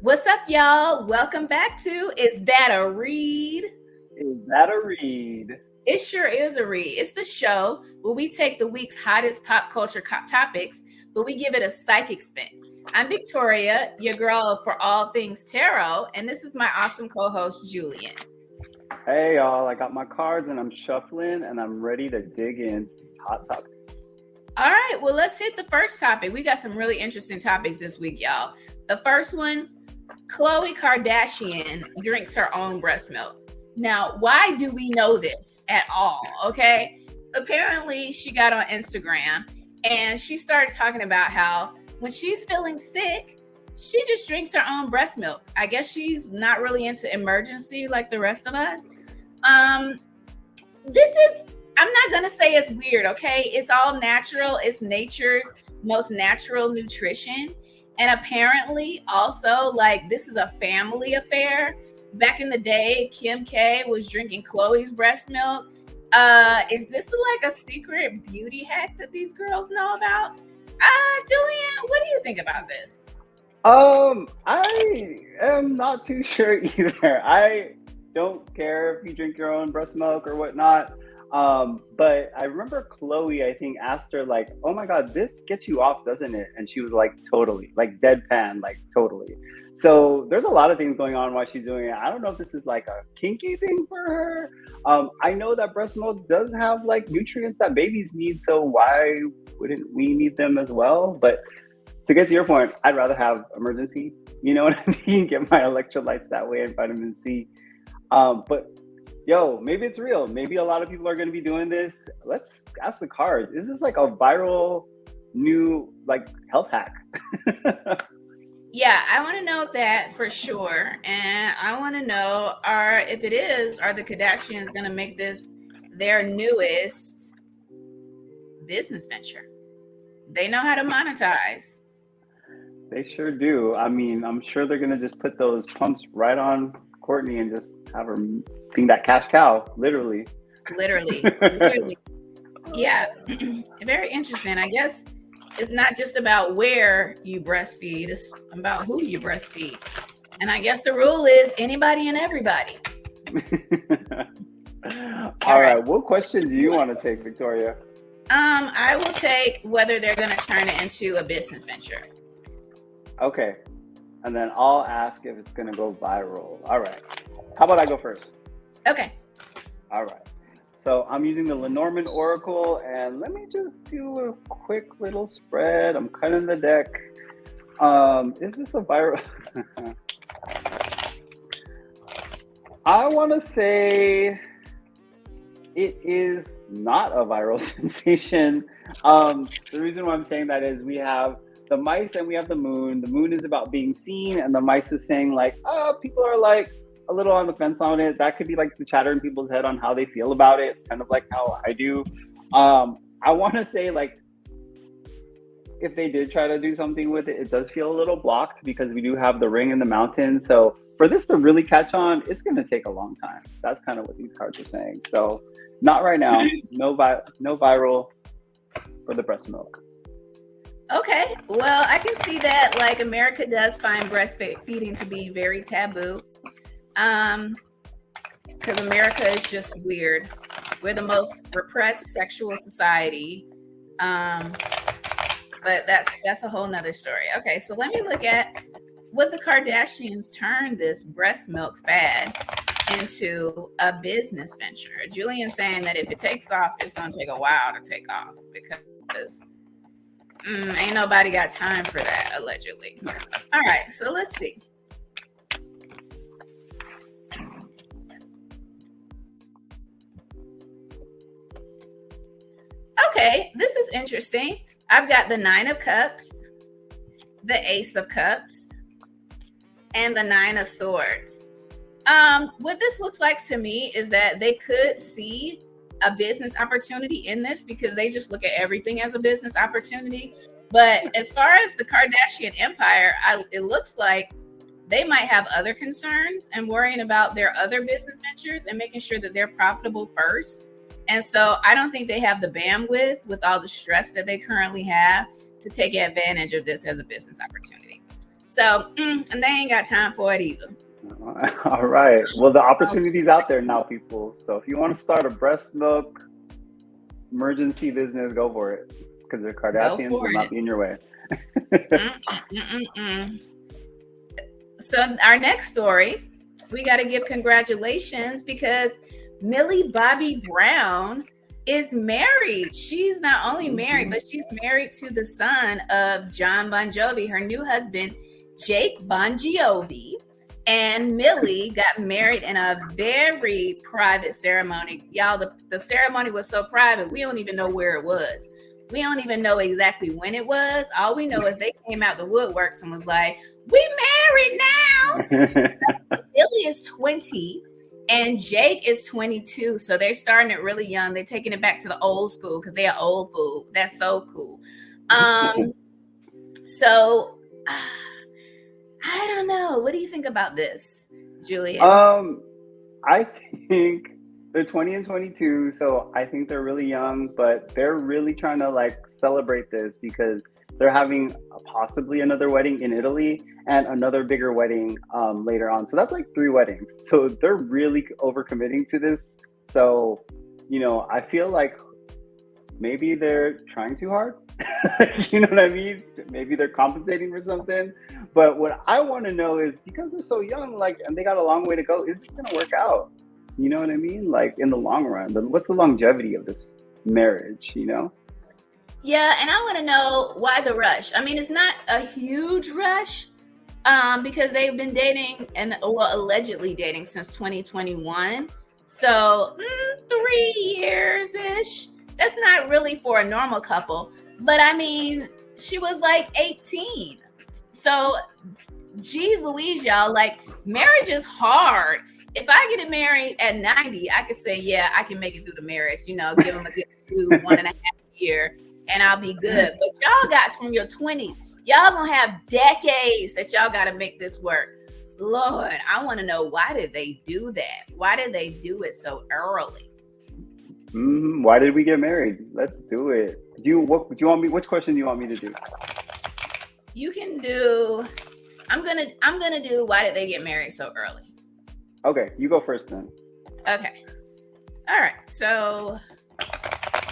What's up, y'all? Welcome back to Is That a Read? Is that a read? It sure is a read. It's the show where we take the week's hottest pop culture topics, but we give it a psychic spin. I'm Victoria, your girl for all things tarot, and this is my awesome co host, Julian. Hey y'all, I got my cards and I'm shuffling and I'm ready to dig into these hot topics. All right, well, let's hit the first topic. We got some really interesting topics this week, y'all. The first one, Kourtney Kardashian drinks her own breast milk. Now, why do we know this at all? Okay. Apparently, she got on Instagram and she started talking about how when she's feeling sick, she just drinks her own breast milk. I guess she's not really into emergency like the rest of us. This is, I'm not going to say it's weird, okay? It's all natural. It's nature's most natural nutrition. And apparently, also, like, this is a family affair. Back in the day, Kim K was drinking Chloe's breast milk. Is this like a secret beauty hack that these girls know about? Julian, what do you think about this? I am not too sure either. I don't care if you drink your own breast milk or whatnot. But I remember Chloe, I think, asked her like, "Oh my God, this gets you off, doesn't it?" And she was like, "Totally," like deadpan, like totally. So there's a lot of things going on while she's doing it. I don't know if this is like a kinky thing for her. I know that breast milk does have like nutrients that babies need, so why wouldn't we need them as well? But to get to your point, I'd rather have emergency. You know what I mean? Get my electrolytes that way and vitamin C. But yo, maybe it's real. Maybe a lot of people are going to be doing this. Let's ask the cards. Is this like a viral new like health hack? Yeah, I want to know that for sure. And I want to know if it is, are the Kardashians going to make this their newest business venture? They know how to monetize. They sure do. I mean, I'm sure they're going to just put those pumps right on Kourtney and just have her being that cash cow, literally. Literally. Yeah, very interesting. I guess it's not just about where you breastfeed, it's about who you breastfeed. And I guess the rule is anybody and everybody. All right. What question do you want to take, Victoria? I will take whether they're going to turn it into a business venture. Okay. And then I'll ask if it's going to go viral. All right. How about I go first? Okay. All right. So I'm using the Lenormand Oracle, and let me just do a quick little spread. I'm cutting the deck. Is this a viral? I want to say it is not a viral sensation. The reason why I'm saying that is we have the mice and we have the moon. The moon is about being seen, and the mice is saying like, oh, people are like a little on the fence on it. That could be like the chatter in people's head on how they feel about it, kind of like how I do. I want to say like, if they did try to do something with it, it does feel a little blocked because we do have the ring in the mountain. So for this to really catch on, it's going to take a long time. That's kind of what these cards are saying. So not right now. No viral for the breast milk. Okay. Well, I can see that like America does find breastfeeding to be very taboo. Because America is just weird. We're the most repressed sexual society. But that's a whole nother story. Okay, so let me look at what the Kardashians turned this breast milk fad into a business venture. Julian's saying that if it takes off, it's going to take a while to take off because ain't nobody got time for that, allegedly. All right, so let's see. Okay, this is interesting. I've got the 9 of Cups, the Ace of Cups, and the 9 of Swords. What this looks like to me is that they could see a business opportunity in this because they just look at everything as a business opportunity. But as far as the Kardashian empire, it looks like they might have other concerns and worrying about their other business ventures and making sure that they're profitable first. And so I don't think they have the bandwidth with all the stress that they currently have to take advantage of this as a business opportunity. So, and they ain't got time for it either. All right. Well, the opportunity's out there now, people. So if you want to start a breast milk emergency business, go for it. Because the Kardashians will not be in your way. So our next story, we got to give congratulations because Millie Bobby Brown is married. She's not only married, but she's married to the son of John Bon Jovi, her new husband, Jake Bon Jovi. And Millie got married in a very private ceremony. Y'all, the ceremony was so private, we don't even know where it was. We don't even know exactly when it was. All we know is they came out the woodworks and was like, we married now. Millie is 20 and Jake is 22. So they're starting it really young. They're taking it back to the old school because they're old food. That's so cool. So I don't know. What do you think about this, Julian? I think they're 20 and 22, so I think they're really young, but they're really trying to like celebrate this because they're having possibly another wedding in Italy and another bigger wedding later on. So that's like 3 weddings. So they're really overcommitting to this. So, you know, I feel like maybe they're trying too hard. You know what I mean? Maybe they're compensating for something. But what I want to know is because they're so young, like, and they got a long way to go, is this going to work out? You know what I mean? Like in the long run, what's the longevity of this marriage, you know? Yeah, and I want to know why the rush. I mean, it's not a huge rush because they've been dating and allegedly dating since 2021. So 3 years-ish. That's not really for a normal couple. But I mean, she was like 18. So, geez Louise, y'all, like marriage is hard. If I get married at 90, I could say, yeah, I can make it through the marriage, you know, give them a good 1.5 year and I'll be good. But y'all got from your 20s, y'all gonna have decades that y'all got to make this work. Lord, I want to know, why did they do that? Why did they do it so early? Why did we get married? Let's do it. Which question do you want me to do? You can do, I'm gonna do, why did they get married so early? Okay, you go first then. Okay. All right. So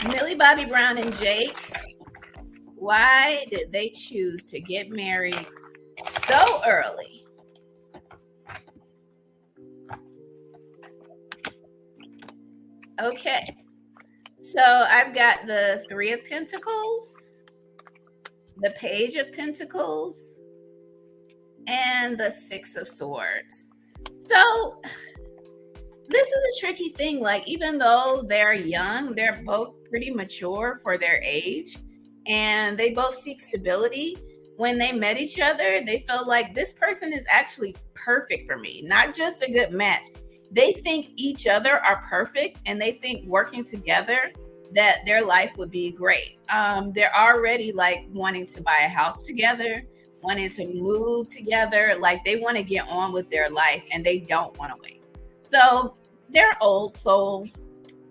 Millie Bobby Brown and Jake, why did they choose to get married so early? Okay. So I've got the 3 of Pentacles, the Page of Pentacles, and the 6 of Swords. So this is a tricky thing. Like, even though they're young, they're both pretty mature for their age, and they both seek stability. When they met each other, they felt like this person is actually perfect for me, not just a good match. They think each other are perfect, and they think working together that their life would be great. They're already like wanting to buy a house together, wanting to move together. Like, they want to get on with their life and they don't want to wait. So they're old souls,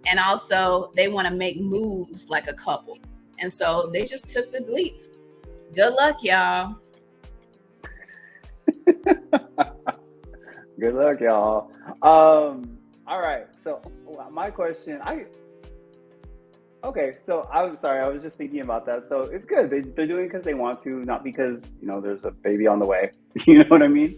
and also they want to make moves like a couple. And so they just took the leap. Good luck, y'all. Good luck, y'all. All right. So my question, okay, so I'm sorry, I was just thinking about that. So it's good. They're doing it because they want to, not because, you know, there's a baby on the way. You know what I mean?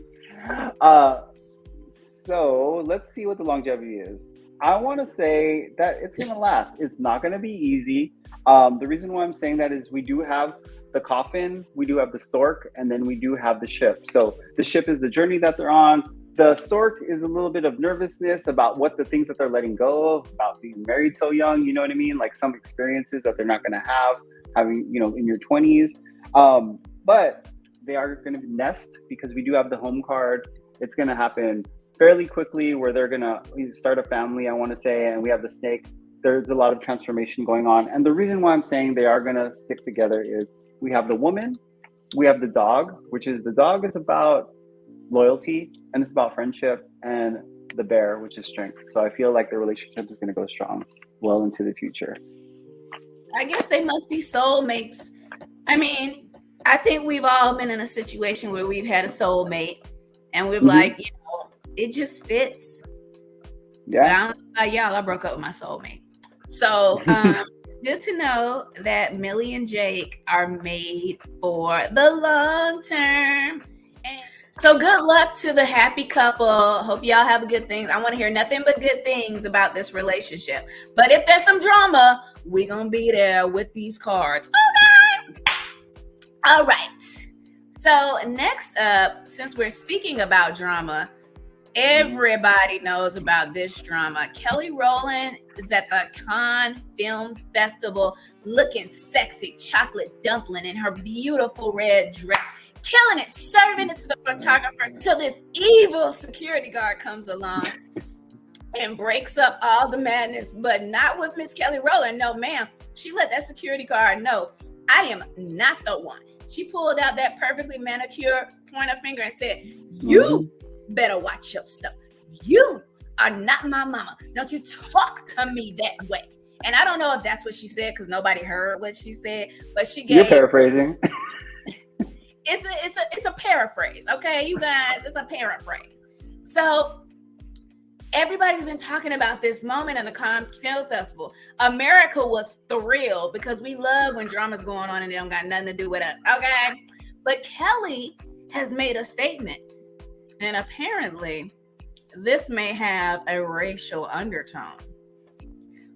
So let's see what the longevity is. I want to say that it's going to last. It's not going to be easy. The reason why I'm saying that is we do have the coffin, we do have the stork, and then we do have the ship. So the ship is the journey that they're on. The stork is a little bit of nervousness about what the things that they're letting go of, about being married so young, you know what I mean? Like some experiences that they're not going to have, having, you know, in your 20s. But they are going to nest because we do have the home card. It's going to happen fairly quickly where they're going to start a family, I want to say, and we have the snake. There's a lot of transformation going on. And the reason why I'm saying they are going to stick together is we have the woman, we have the dog, which is the dog is about loyalty and it's about friendship, and the bear, which is strength. So I feel like the relationship is going to go strong well into the future. I guess they must be soulmates. I mean, I think we've all been in a situation where we've had a soulmate and we're Mhm. like, it just fits. But Yeah. I don't know about y'all, I broke up with my soulmate. So good to know that Millie and Jake are made for the long term. And so good luck to the happy couple. Hope y'all have a good thing. I want to hear nothing but good things about this relationship. But if there's some drama, we're going to be there with these cards. Okay. All right. So next up, since we're speaking about drama, everybody knows about this drama. Kelly Rowland is at the Cannes Film Festival looking sexy, chocolate dumpling in her beautiful red dress, killing it, serving it to the photographer till this evil security guard comes along and breaks up all the madness, but not with Miss Kelly Rowland. No, ma'am. She let that security guard know, I am not the one. She pulled out that perfectly manicured pointer finger and said, you better watch yourself. You are not my mama. Don't you talk to me that way. And I don't know if that's what she said because nobody heard what she said, but she gave. You're paraphrasing. It's a paraphrase, okay, you guys. It's a paraphrase. So everybody's been talking about this moment in the Cannes Film Festival. America was thrilled because we love when drama's going on and they don't got nothing to do with us, okay? But Kelly has made a statement. And apparently, this may have a racial undertone.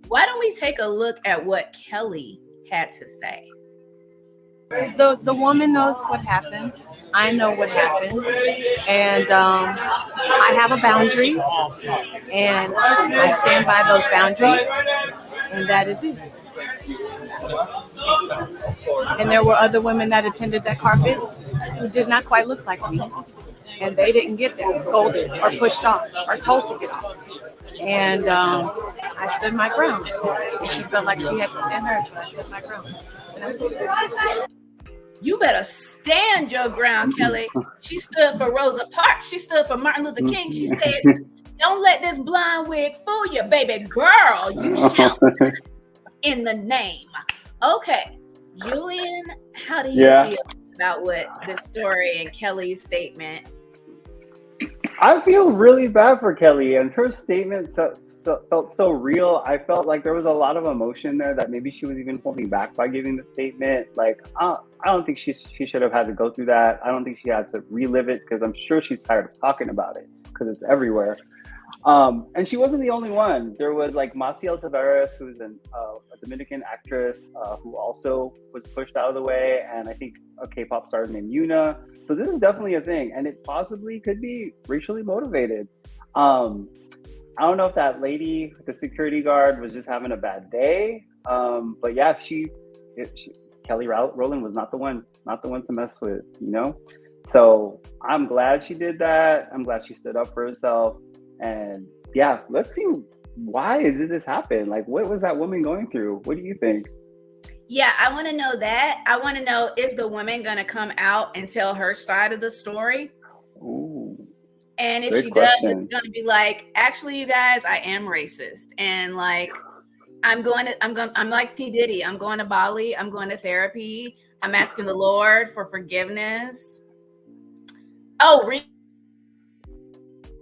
Why don't we take a look at what Kelly had to say? The woman knows what happened. I know what happened. And I have a boundary. And I stand by those boundaries. And that is it. And there were other women that attended that carpet who did not quite look like me. And they didn't get there, scolded or pushed off or told to get off. And I stood my ground. And she felt like she had to stand hers, but I stood my ground. You better stand your ground, Kelly. She stood for Rosa Parks. She stood for Martin Luther King. She said, don't let this blonde wig fool you, baby girl. You shall in the name. Okay. Julian, how do you feel about what this story and Kelly's statement? I feel really bad for Kelly, and her statement felt so real. I felt like there was a lot of emotion there that maybe she was even holding back by giving the statement. Like, I don't think she should have had to go through that. I don't think she had to relive it because I'm sure she's tired of talking about it because it's everywhere. And she wasn't the only one. There was like Maciel Tavares, who's a Dominican actress who also was pushed out of the way, and I think a K-pop star named Yuna. So this is definitely a thing, and it possibly could be racially motivated. I don't know if that lady, the security guard, was just having a bad day. But yeah, Kelly Rowland was not the one to mess with, you know? So I'm glad she did that. I'm glad she stood up for herself. And yeah, let's see, why did this happen? Like, what was that woman going through? What do you think? Yeah, I want to know that. I want to know, is the woman going to come out and tell her side of the story? Ooh, and if she does, it's going to be like, actually, you guys, I am racist. And like, I'm like P. Diddy. I'm going to Bali. I'm going to therapy. I'm asking the Lord for forgiveness. Oh,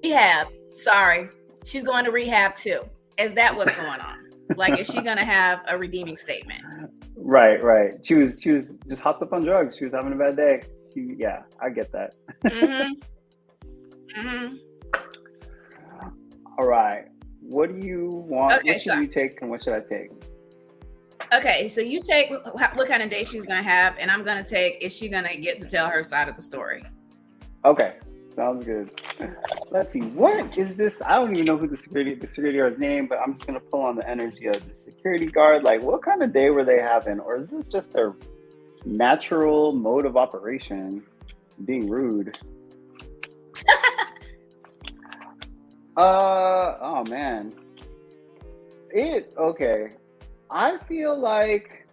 rehab. Sorry. She's going to rehab too. Is that what's going on? Like, is she going to have a redeeming statement? Right. She was just hopped up on drugs. She was having a bad day. Yeah, I get that. All right. What do you want? Okay, what should you take and what should I take? Okay, so you take what kind of day she's going to have, and I'm going to take, is she going to get to tell her side of the story? Okay, sounds good. Let's see. What is this? I don't even know who the security guard's name, but I'm just going to pull on the energy of the security guard. Like, what kind of day were they having? Or is this just their natural mode of operation, being rude? Oh man. Okay. I feel like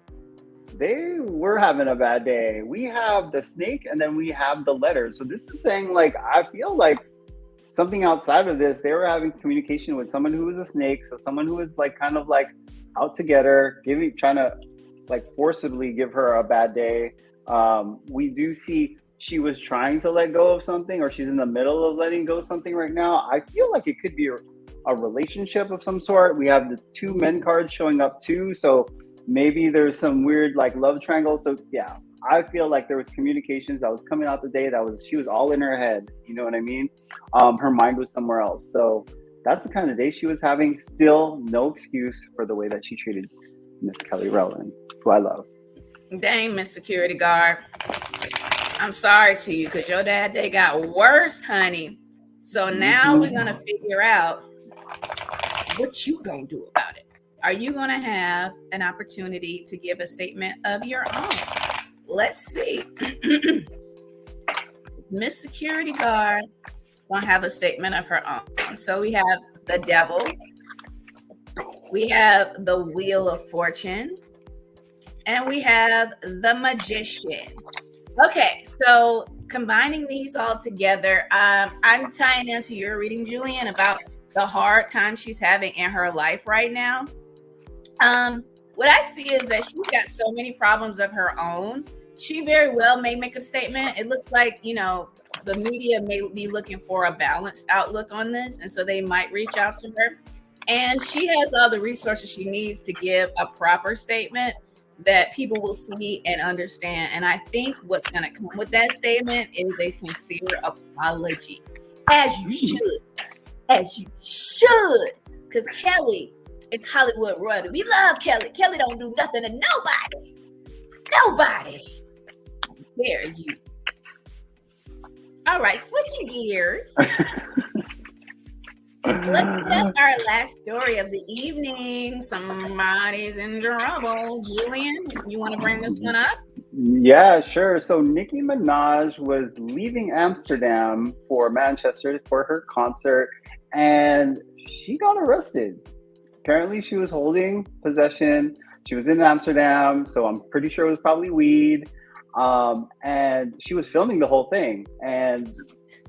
they were having a bad day. We have the snake and then we have the letter. So this is saying, like, I feel like something outside of this, they were having communication with someone who was a snake. So someone who was like kind of like out to get her, trying to like forcibly give her a bad day. We do see she was trying to let go of something, or she's in the middle of letting go of something right now. I feel like it could be a relationship of some sort. We have the 2 men cards showing up too, so maybe there's some weird like love triangle. So yeah, I feel like there was communications that was coming out the day she was all in her head. You know what I mean? Her mind was somewhere else. So that's the kind of day she was having. Still, no excuse for the way that she treated Miss Kelly Rowland, who I love. Dang, Miss Security Guard. I'm sorry to you, because your dad, they got worse, honey. So now we're going to figure out what you going to do about it. Are you going to have an opportunity to give a statement of your own? Let's see. Miss Security Guard going to have a statement of her own. So we have the Devil. We have the Wheel of Fortune. And we have the Magician. Okay, so combining these all together, I'm tying into your reading, Julian, about the hard time she's having in her life right now. What I see is that she's got so many problems of her own. She very well may make a statement. It looks like, the media may be looking for a balanced outlook on this, and so they might reach out to her. And she has all the resources she needs to give a proper statement that people will see and understand. And I think what's going to come with that statement is a sincere apology, as you should, because Kelly, it's Hollywood royalty. We love Kelly. Kelly don't do nothing to nobody. Dare you? All right, switching gears. Let's get up our last story of the evening. Somebody's in trouble. Julian, you want to bring this one up? Yeah, sure. So Nikki Minaj was leaving Amsterdam for Manchester for her concert, and she got arrested. Apparently, she was holding possession. She was in Amsterdam, so I'm pretty sure it was probably weed. And she was filming the whole thing, and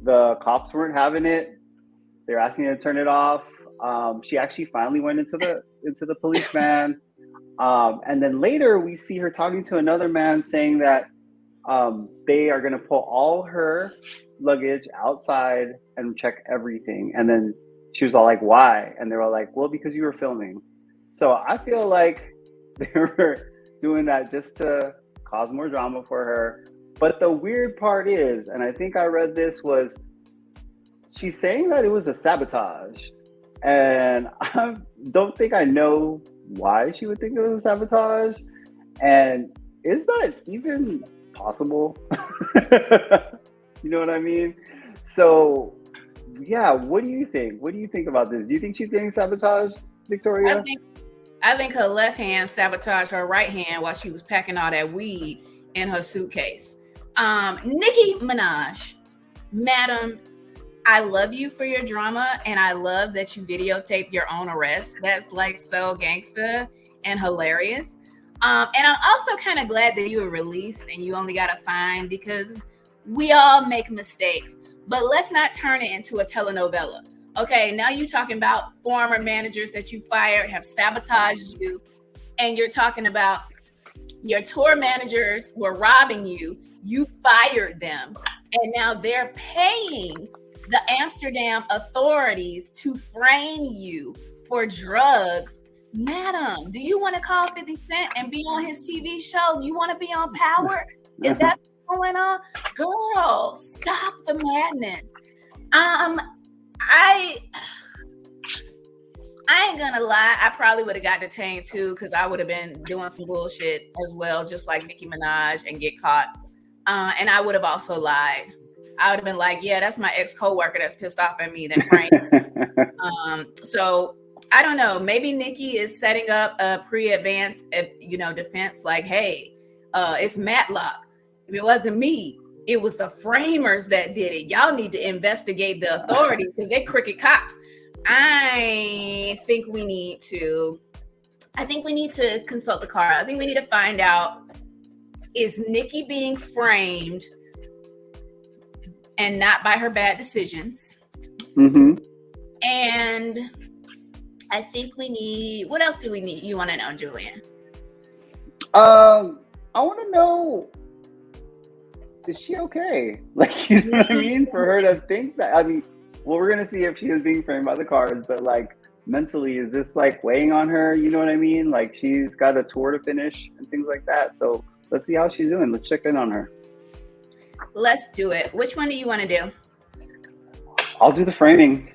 the cops weren't having it. They were asking her to turn it off. She actually finally went into the police van. And then later we see her talking to another man saying that they are going to pull all her luggage outside and check everything. And then she was all like, why? And they were like, well, because you were filming. So I feel like they were doing that just to cause more drama for her. But the weird part is, and I think I read this, was she's saying that it was a sabotage. And I don't think I know why she would think it was a sabotage. And is that even possible? You know what I mean? So, yeah, what do you think? What do you think about this? Do you think she's getting sabotaged, Victoria? I think her left hand sabotaged her right hand while she was packing all that weed in her suitcase. Nikki Minaj, madam, I love you for your drama, and I love that you videotape your own arrest. That's like so gangsta and hilarious. And I'm also kind of glad that you were released and you only got a fine, because we all make mistakes. But let's not turn it into a telenovela. Okay, now you're talking about former managers that you fired have sabotaged you, and you're talking about your tour managers were robbing you. You fired them, and now they're paying the Amsterdam authorities to frame you for drugs. Madam, do you want to call 50 Cent and be on his TV show? You want to be on Power? Is that what's going on? Girl, stop the madness. I ain't gonna lie, I probably would have got detained too, because I would have been doing some bullshit as well, just like Nicki Minaj, and get caught. And I would have also lied. I would have been like, yeah, that's my ex-coworker that's pissed off at me that framed. So I don't know. Maybe Nikki is setting up a pre-advanced, defense. Like, hey, it's Matlock. If it wasn't me, it was the framers that did it. Y'all need to investigate the authorities because they're crooked cops. I think we need to consult the card. I think we need to find out, is Nikki being framed and not by her bad decisions? Mm-hmm. And I think what else do we need? You want to know, Julian? I want to know is she okay? Like, you know what I mean? For her to think that, I mean, well, we're gonna see if she is being framed by the cards, but like mentally, is this like weighing on her? You know what I mean? Like, she's got a tour to finish and things like that. So let's see how she's doing. Let's check in on her. Let's do it. Which one do you want to do? I'll do the framing.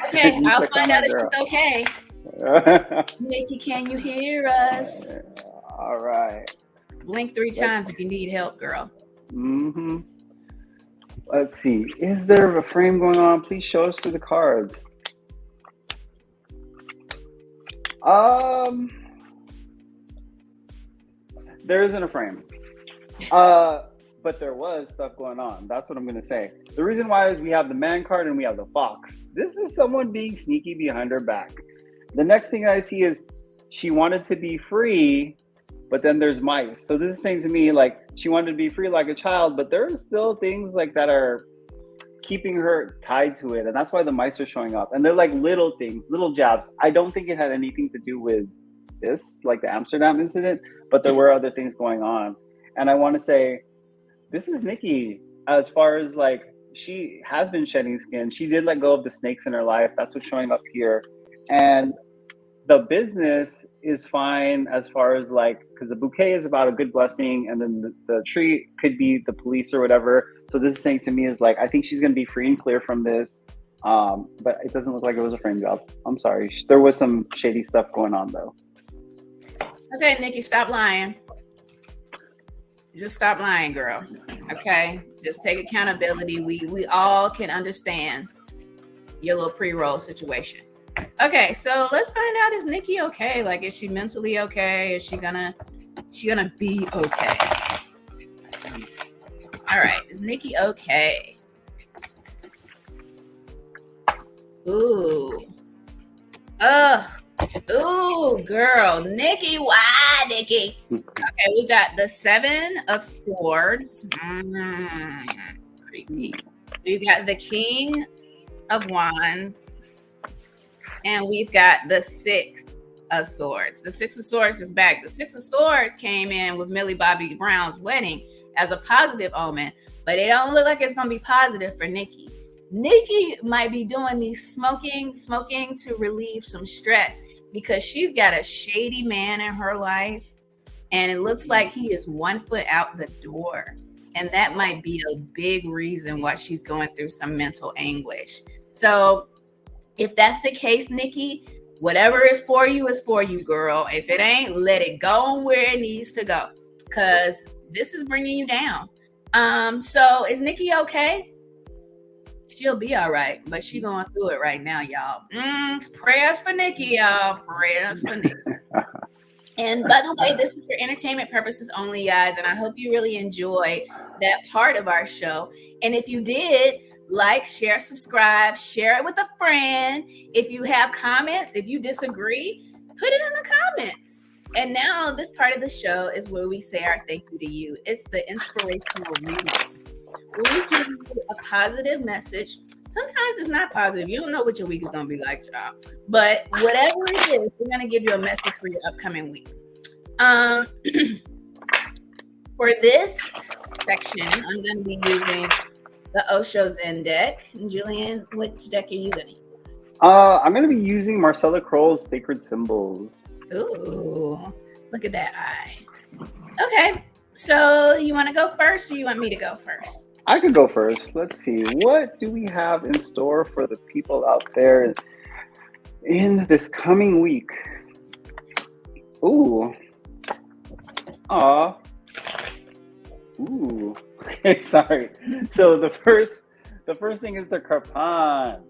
Okay, I'll find out if she's okay. Nikki, can you hear us? All right. Blink 3 times if you need help, girl. Mm-hmm. Let's see. Is there a frame going on? Please show us through the cards. There isn't a frame. But there was stuff going on. That's what I'm going to say. The reason why is we have the man card and we have the fox. This is someone being sneaky behind her back. The next thing I see is she wanted to be free, but then there's mice. So this is saying to me, like, she wanted to be free like a child, but there's still things like that are keeping her tied to it. And that's why the mice are showing up. And they're like little things, little jabs. I don't think it had anything to do with this, like the Amsterdam incident, but there were other things going on. And I want to say, this is Nikki, as far as like, she has been shedding skin. She did let go of the snakes in her life. That's what's showing up here. And the business is fine as far as like, because the bouquet is about a good blessing, and then the tree could be the police or whatever. So this is saying to me is like, I think she's going to be free and clear from this. But it doesn't look like it was a frame job. I'm sorry. There was some shady stuff going on though. Okay, Nikki, stop lying. Just stop lying, girl. Okay, just take accountability. We all can understand your little pre-roll situation. Okay, so let's find out, is Nikki okay? Like, is she mentally okay? Is she gonna be okay? All right, is Nikki okay? Ooh. Ugh. Ooh, girl. Nikki, why, Nikki? Okay, we got the 7 of Swords. Creepy. We've got the King of Wands. And we've got the 6 of Swords. The 6 of Swords is back. The 6 of Swords came in with Millie Bobby Brown's wedding as a positive omen, but it don't look like it's going to be positive for Nikki. Nikki might be doing these smoking to relieve some stress, because she's got a shady man in her life, and it looks like he is 1 foot out the door. And that might be a big reason why she's going through some mental anguish. So if that's the case, Nikki, whatever is for you, girl. If it ain't, let it go where it needs to go, because this is bringing you down. So is Nikki okay? She'll be all right, but she's going through it right now, y'all. Prayers for Nikki, y'all. Prayers for Nikki. And by the way, this is for entertainment purposes only, guys, and I hope you really enjoy that part of our show. And if you did, like, share, subscribe, share it with a friend. If you have comments, if you disagree, put it in the comments. And now this part of the show is where we say our thank you to you. It's the inspirational reading. We give you a positive message. Sometimes it's not positive. You don't know what your week is going to be like, y'all. But whatever it is, we're going to give you a message for your upcoming week. For this section, I'm going to be using the Osho Zen deck. Julian, which deck are you going to use? I'm going to be using Marcella Kroll's Sacred Symbols. Ooh, look at that eye. Okay, so you want to go first, or you want me to go first? I could go first. Let's see. What do we have in store for the people out there in this coming week? Ooh. Aw. Ooh. Okay, sorry. So the first thing is the Karpan.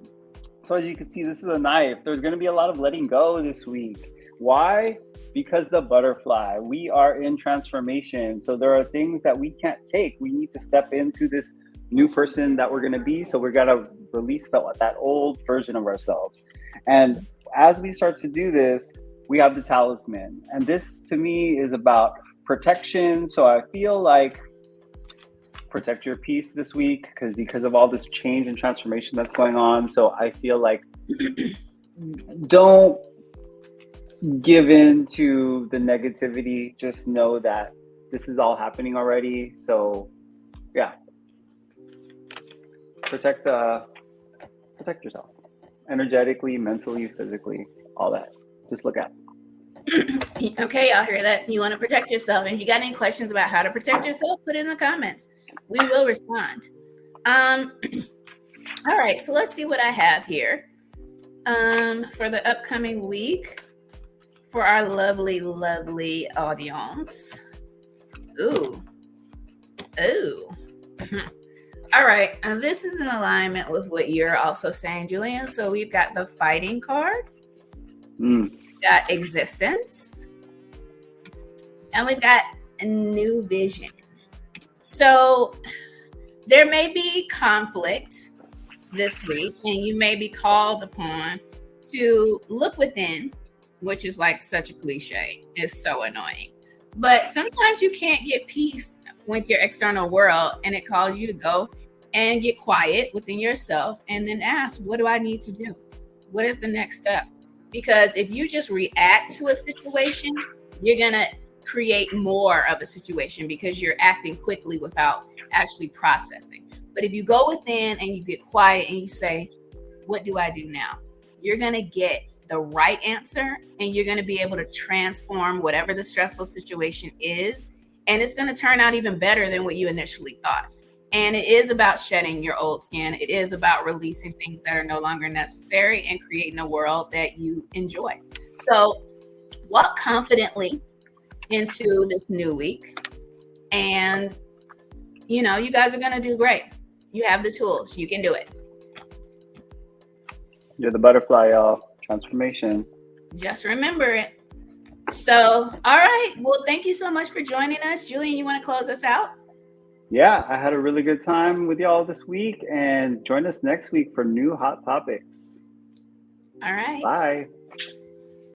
So as you can see, this is a knife. There's going to be a lot of letting go this week. Why? Because the butterfly, we are in transformation. So there are things that we can't take. We need to step into this new person that we're going to be. So we're going to release that old version of ourselves. And as we start to do this, we have the talisman. And this to me is about protection. So I feel like protect your peace this week, because of all this change and transformation that's going on. So I feel like don't give in to the negativity. Just know that this is all happening already. So Yeah. Protect yourself. Energetically, mentally, physically, all that. Just look out. Okay, y'all hear that? You want to protect yourself. If you got any questions about how to protect yourself, put it in the comments. We will respond. All right, so let's see what I have here for the upcoming week for our lovely, lovely audience. Ooh. All right, and this is in alignment with what you're also saying, Julian. So we've got the fighting card, we've got existence, and we've got a new vision. So there may be conflict this week, and you may be called upon to look within, which is like such a cliche. It's so annoying. But sometimes you can't get peace with your external world, and it calls you to go and get quiet within yourself and then ask, what do I need to do? What is the next step? Because if you just react to a situation, you're going to create more of a situation because you're acting quickly without actually processing. But if you go within and you get quiet and you say, what do I do now? You're going to get the right answer, and you're going to be able to transform whatever the stressful situation is. And it's going to turn out even better than what you initially thought. And it is about shedding your old skin. It is about releasing things that are no longer necessary and creating a world that you enjoy. So walk confidently into this new week. And, you know, you guys are going to do great. You have the tools. You can do it. You're the butterfly, y'all. Transformation. Just remember it. So, all right. Well, thank you so much for joining us. Julian, you want to close us out? Yeah, I had a really good time with y'all this week, and join us next week for new hot topics. All right. Bye.